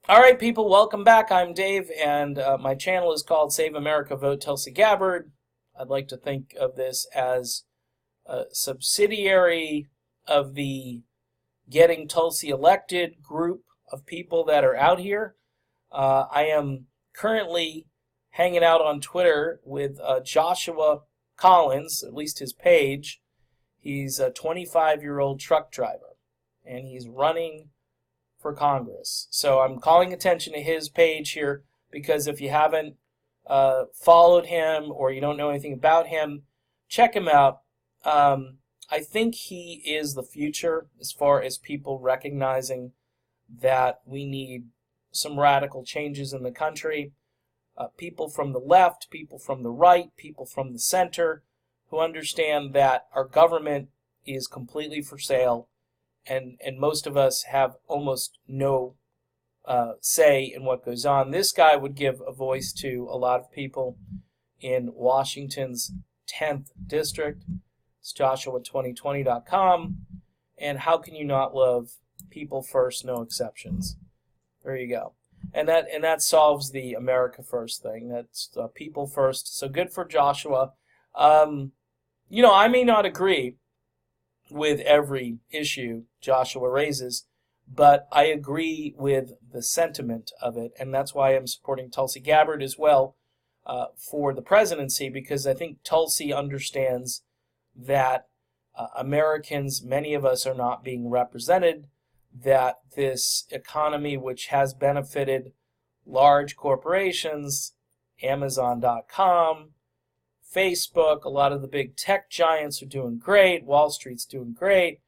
All right, people, welcome back. I'm Dave, and my channel is called Save America, Vote Tulsi Gabbard. I'd like to think of this as a subsidiary of the Getting Tulsi Elected group of people that are out here. I am currently hanging out on Twitter with Joshua Collins, at least his page. He's a 25-year-old truck driver, and he's running for Congress. So I'm calling attention to his page here because if you haven't followed him or you don't know anything about him, check him out. I think he is the future as far as people recognizing that we need some radical changes in the country. People from the left, people from the right, people from the center who understand that our government is completely for sale. And most of us have almost no say in what goes on. This guy would give a voice to a lot of people in Washington's 10th district. It's Joshua2020.com. And how can you not love people first, no exceptions? There you go. And that solves the America first thing. That's people first. So good for Joshua. I may not agree with every issue Joshua raises, but I agree with the sentiment of it, and that's why I'm supporting Tulsi Gabbard as well for the presidency, because I think Tulsi understands that Americans, many of us, are not being represented, that this economy, which has benefited large corporations, Amazon.com, Facebook, a lot of the big tech giants are doing great, Wall Street's doing great,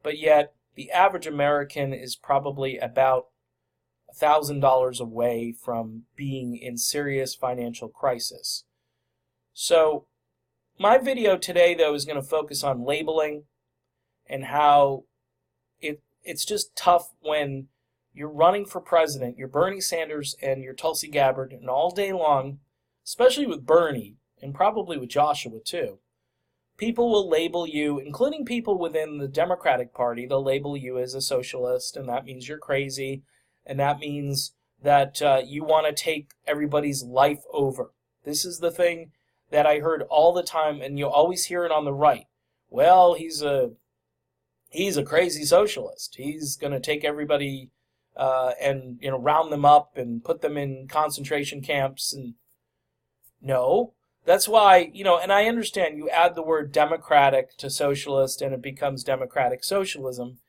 but yet the average American is probably about $1,000 away from being in serious financial crisis. So my video today, though, is going to focus on labeling and how it's just tough when you're running for president, you're Bernie Sanders and you're Tulsi Gabbard, and all day long, especially with Bernie, and probably with Joshua too, people will label you, including people within the Democratic Party, they'll label you as a socialist, and that means you're crazy, and that means that you want to take everybody's life over. This is the thing that I heard all the time, and you'll always hear it on the right. Well, he's a crazy socialist. He's going to take everybody and round them up and put them in concentration camps. And no. That's why, and I understand you add the word democratic to socialist and it becomes democratic socialism.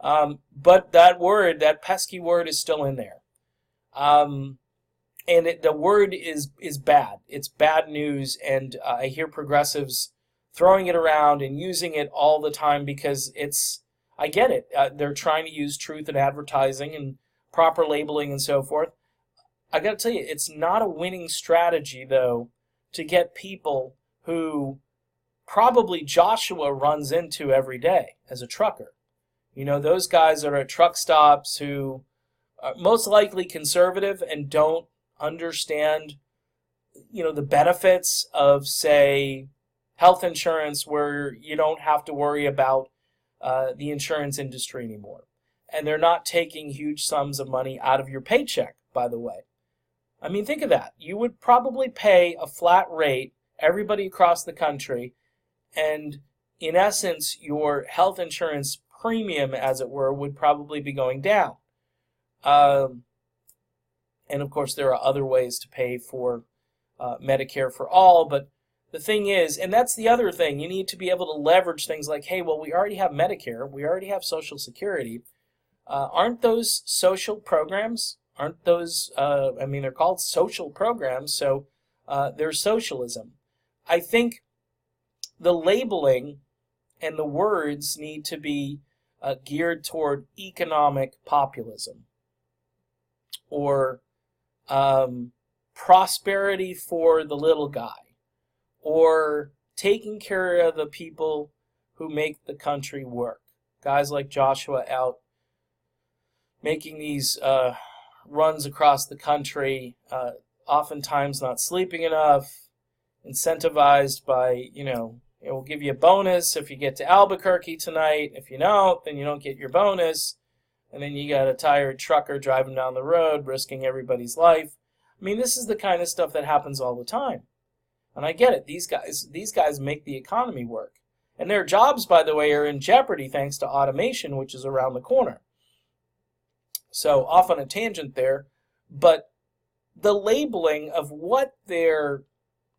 But that pesky word is still in there. And the word is bad. It's bad news. And I hear progressives throwing it around and using it all the time because I get it. They're trying to use truth in advertising and proper labeling and so forth. I got to tell you, it's not a winning strategy, though, to get people who probably Joshua runs into every day as a trucker. Those guys that are at truck stops who are most likely conservative and don't understand, the benefits of, say, health insurance where you don't have to worry about the insurance industry anymore. And they're not taking huge sums of money out of your paycheck, by the way. I mean, think of that. You would probably pay a flat rate, everybody across the country, and in essence, your health insurance premium, as it were, would probably be going down. And of course, there are other ways to pay for Medicare for all, but the thing is, and that's the other thing, you need to be able to leverage things like, hey, well, we already have Medicare, we already have Social Security. Aren't those social programs? Aren't those, they're called social programs, so they're socialism. I think the labeling and the words need to be geared toward economic populism or prosperity for the little guy or taking care of the people who make the country work. Guys like Joshua out making these runs across the country, oftentimes not sleeping enough, incentivized by, it will give you a bonus if you get to Albuquerque tonight. If you don't, then you don't get your bonus. and then you got a tired trucker driving down the road, risking everybody's life. I mean, this is the kind of stuff that happens all the time. And I get it. These guys make the economy work. And their jobs, by the way, are in jeopardy thanks to automation, which is around the corner. So, off on a tangent there, but the labeling of what they're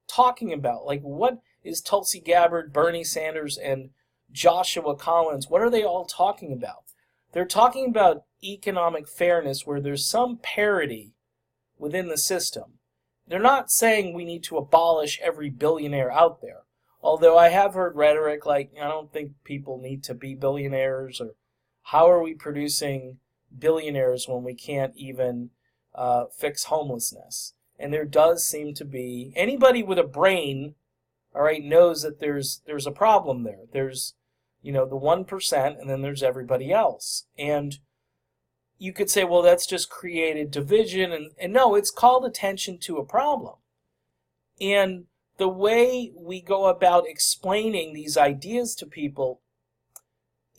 talking about, like what is Tulsi Gabbard, Bernie Sanders, and Joshua Collins, what are they all talking about? They're talking about economic fairness where there's some parity within the system. They're not saying we need to abolish every billionaire out there. Although I have heard rhetoric like, I don't think people need to be billionaires, or how are we producing billionaires when we can't even fix homelessness? And there does seem to be, anybody with a brain, all right, knows that there's a problem there. There's, the 1%, and then there's everybody else. And you could say, well, that's just created division, and no, it's called attention to a problem. And the way we go about explaining these ideas to people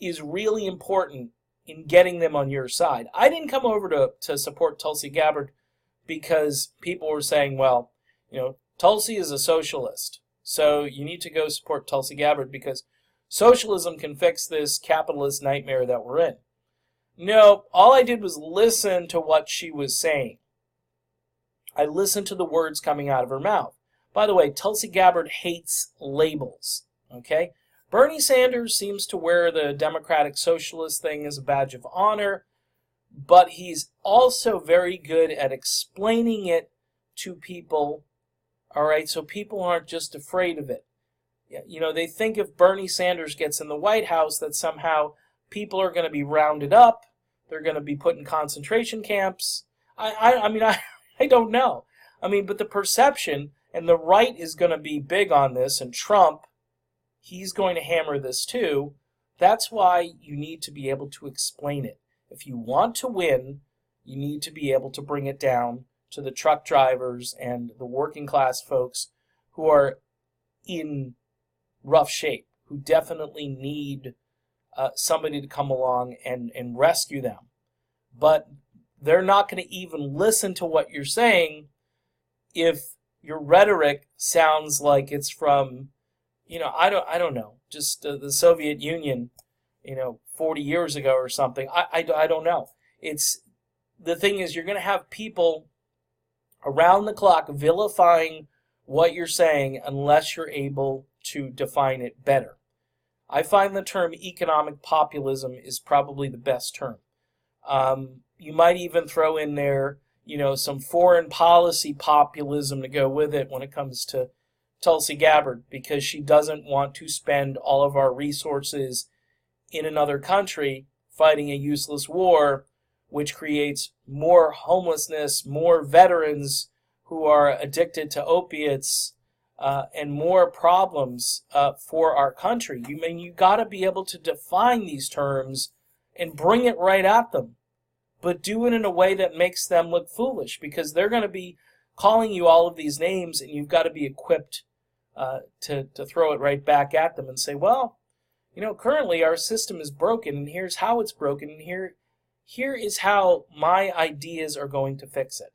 is really important in getting them on your side. I didn't come over to support Tulsi Gabbard because people were saying, well, Tulsi is a socialist, so you need to go support Tulsi Gabbard because socialism can fix this capitalist nightmare that we're in. No, all I did was listen to what she was saying. I listened to the words coming out of her mouth. By the way, Tulsi Gabbard hates labels, okay? Bernie Sanders seems to wear the Democratic Socialist thing as a badge of honor, but he's also very good at explaining it to people, all right, so people aren't just afraid of it. They think if Bernie Sanders gets in the White House that somehow people are going to be rounded up, they're going to be put in concentration camps. I don't know. But the perception, and the right is going to be big on this, and Trump, he's going to hammer this too. That's why you need to be able to explain it. If you want to win, you need to be able to bring it down to the truck drivers and the working class folks who are in rough shape, who definitely need somebody to come along and rescue them. But they're not going to even listen to what you're saying if your rhetoric sounds like it's from, I don't know, just the Soviet Union, 40 years ago or something. I don't know. The thing is, you're going to have people around the clock vilifying what you're saying unless you're able to define it better. I find the term economic populism is probably the best term. You might even throw in there, some foreign policy populism to go with it when it comes to Tulsi Gabbard, because she doesn't want to spend all of our resources in another country fighting a useless war, which creates more homelessness, more veterans who are addicted to opiates, and more problems for our country. You got to be able to define these terms and bring it right at them, but do it in a way that makes them look foolish, because they're going to be calling you all of these names, and you've got to be equipped to throw it right back at them and say, well, currently our system is broken, and here's how it's broken, and here is how my ideas are going to fix it.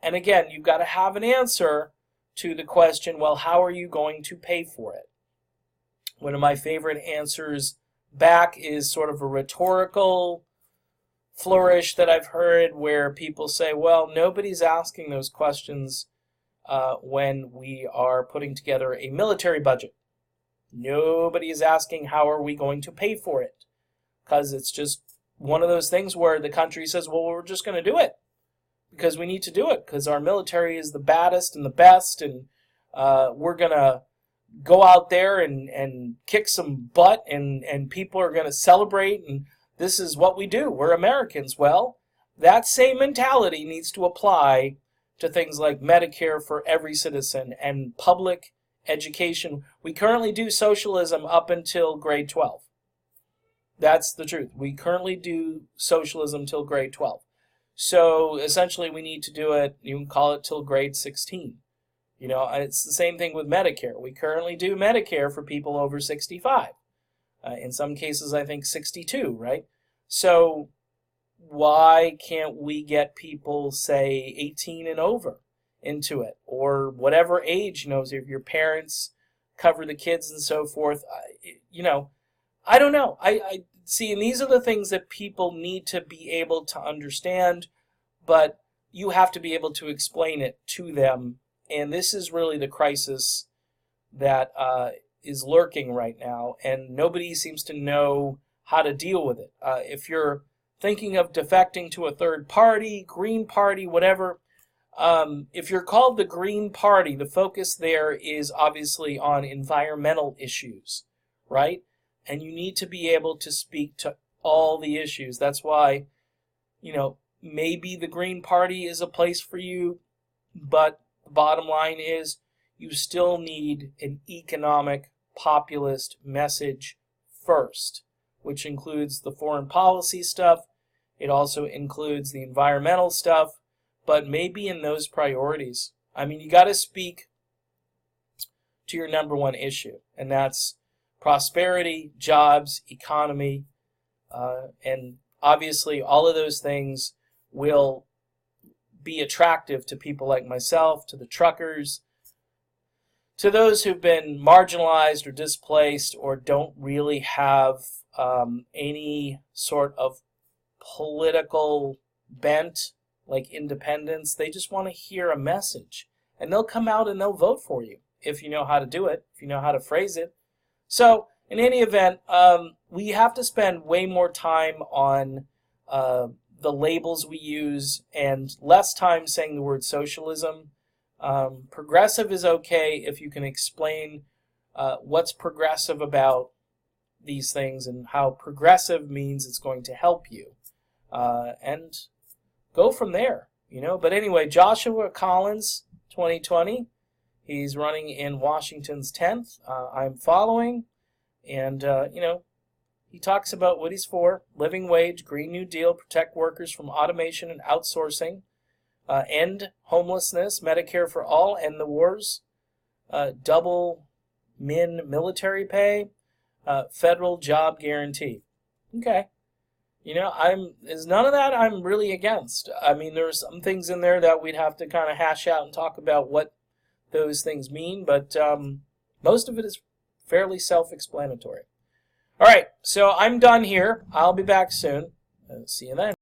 And again, you've got to have an answer to the question, well, how are you going to pay for it? One of my favorite answers back is sort of a rhetorical flourish that I've heard where people say, well, nobody's asking those questions when we are putting together a military budget. Nobody is asking how are we going to pay for it, because it's just one of those things where the country says, well, we're just going to do it because we need to do it because our military is the baddest and the best, and we're going to go out there and kick some butt, and people are going to celebrate, and this is what we do. We're Americans. Well, that same mentality needs to apply to things like Medicare for every citizen and public education. We currently do socialism up until grade 12. That's the truth. We currently do socialism till grade 12. So essentially we need to do it, you can call it till grade 16. It's the same thing with Medicare. We currently do Medicare for people over 65. In some cases, I think 62, right? So why can't we get people, say, 18 and over into it, or whatever age, if your parents cover the kids and so forth. I don't know. I see, and these are the things that people need to be able to understand, but you have to be able to explain it to them, and this is really the crisis that is lurking right now, and nobody seems to know how to deal with it. If you're thinking of defecting to a third party, Green Party, whatever, if you're called the Green Party, the focus there is obviously on environmental issues, right? And you need to be able to speak to all the issues. That's why, maybe the Green Party is a place for you, but the bottom line is you still need an economic populist message first, which includes the foreign policy stuff. It also includes the environmental stuff, but maybe in those priorities. I mean, you got to speak to your number one issue, and that's prosperity, jobs, economy, and obviously all of those things will be attractive to people like myself, to the truckers, to those who've been marginalized or displaced or don't really have any sort of political bent like independence. They just want to hear a message, and they'll come out and they'll vote for you if you know how to do it, if you know how to phrase it. So in any event, we have to spend way more time on the labels we use and less time saying the word socialism. Progressive is okay if you can explain what's progressive about these things and how progressive means it's going to help you. And go from there, But anyway, Joshua Collins, 2020. He's running in Washington's 10th. I'm following. And, he talks about what he's for: living wage, Green New Deal, protect workers from automation and outsourcing, end homelessness, Medicare for all, end the wars, double military pay, federal job guarantee. Okay. Is none of that I'm really against. I mean, there's some things in there that we'd have to kind of hash out and talk about what those things mean, but most of it is fairly self-explanatory. All right, so I'm done here. I'll be back soon. See you then.